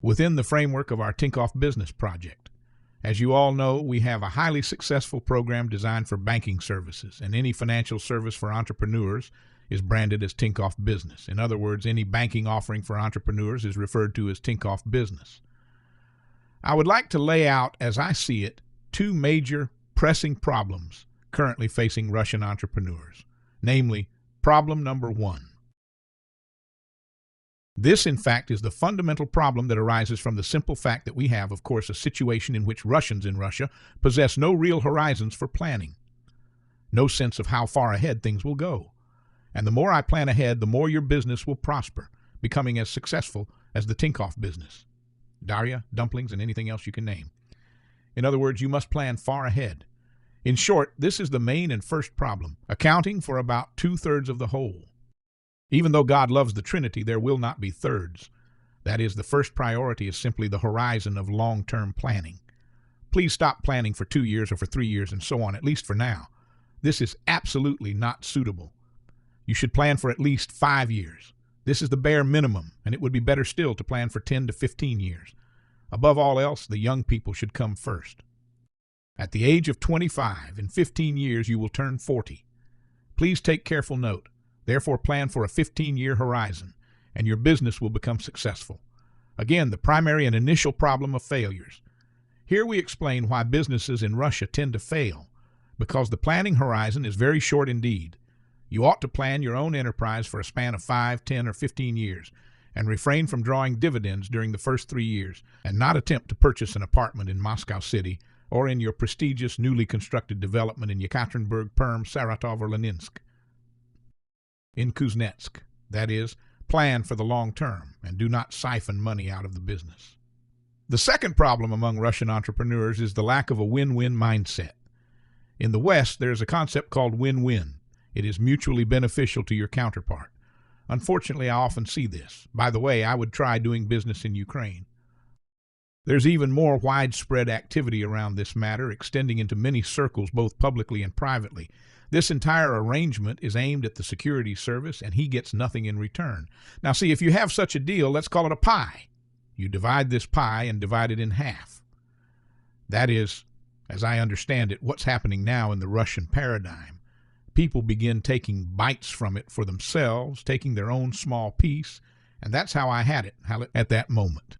within the framework of our Tinkoff Business Project. As you all know, we have a highly successful program designed for banking services, and any financial service for entrepreneurs is branded as Tinkoff Business. In other words, any banking offering for entrepreneurs is referred to as Tinkoff Business. I would like to lay out, as I see it, two major pressing problems currently facing Russian entrepreneurs, namely, problem number one. This, in fact, is the fundamental problem that arises from the simple fact that we have, of course, a situation in which Russians in Russia possess no real horizons for planning, no sense of how far ahead things will go. And the more I plan ahead, the more your business will prosper, becoming as successful as the Tinkoff business. Darya, dumplings, and anything else you can name. In other words, you must plan far ahead. In short, this is the main and first problem, accounting for about 2/3 of the whole. Even though God loves the Trinity, there will not be thirds. That is, the first priority is simply the horizon of long-term planning. Please stop planning for 2 years or for 3 years and so on, at least for now. This is absolutely not suitable. You should plan for at least 5 years. This is the bare minimum, and it would be better still to plan for 10 to 15 years. Above all else, the young people should come first. At the age of 25, in 15 years, you will turn 40. Please take careful note. Therefore, plan for a 15-year horizon, and your business will become successful. Again, the primary and initial problem of failures. Here we explain why businesses in Russia tend to fail, because the planning horizon is very short indeed. You ought to plan your own enterprise for a span of 5, 10, or 15 years, and refrain from drawing dividends during the first 3 years, and not attempt to purchase an apartment in Moscow City or in your prestigious newly constructed development in Yekaterinburg, Perm, Saratov, or Leninsk. In Kuznetsk, that is, plan for the long term and do not siphon money out of the business. The second problem among Russian entrepreneurs is the lack of a win-win mindset. In the West, there is a concept called win-win. It is mutually beneficial to your counterpart. Unfortunately, I often see this. By the way, I would try doing business in Ukraine. There's even more widespread activity around this matter, extending into many circles, both publicly and privately. This entire arrangement is aimed at the security service, and he gets nothing in return. Now, see, if you have such a deal, let's call it a pie. You divide this pie and divide it in half. That is, as I understand it, what's happening now in the Russian paradigm. People begin taking bites from it for themselves, taking their own small piece, and that's how I had it at that moment.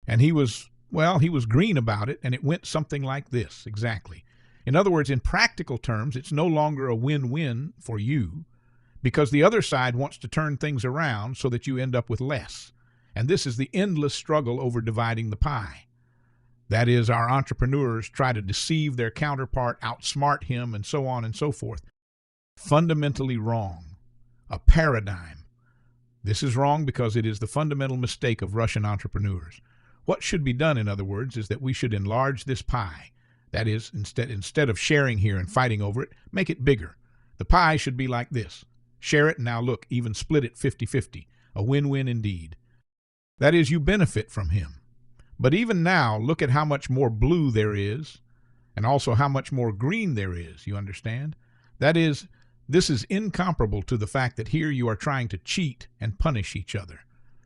And he was green about it, and it went something like this, exactly. In other words, in practical terms, it's no longer a win-win for you because the other side wants to turn things around so that you end up with less. And this is the endless struggle over dividing the pie. That is, our entrepreneurs try to deceive their counterpart, outsmart him, and so on and so forth. Fundamentally wrong. A paradigm. This is wrong because it is the fundamental mistake of Russian entrepreneurs. What should be done, in other words, is that we should enlarge this pie. That is, instead of sharing here and fighting over it, make it bigger. The pie should be like this. Share it, and now look, even split it 50-50. A win-win indeed. That is, you benefit from him. But even now, look at how much more blue there is, and also how much more green there is, you understand? That is, this is incomparable to the fact that here you are trying to cheat and punish each other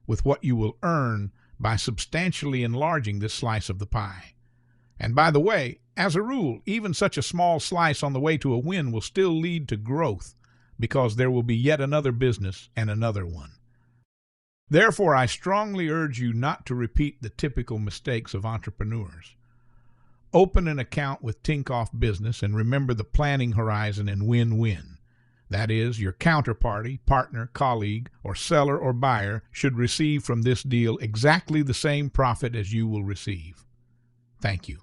with what you will earn by substantially enlarging this slice of the pie. And by the way, as a rule, even such a small slice on the way to a win will still lead to growth because there will be yet another business and another one. Therefore, I strongly urge you not to repeat the typical mistakes of entrepreneurs. Open an account with Tinkoff Business and remember the planning horizon and win-win. That is, your counterparty, partner, colleague, or seller or buyer should receive from this deal exactly the same profit as you will receive. Thank you.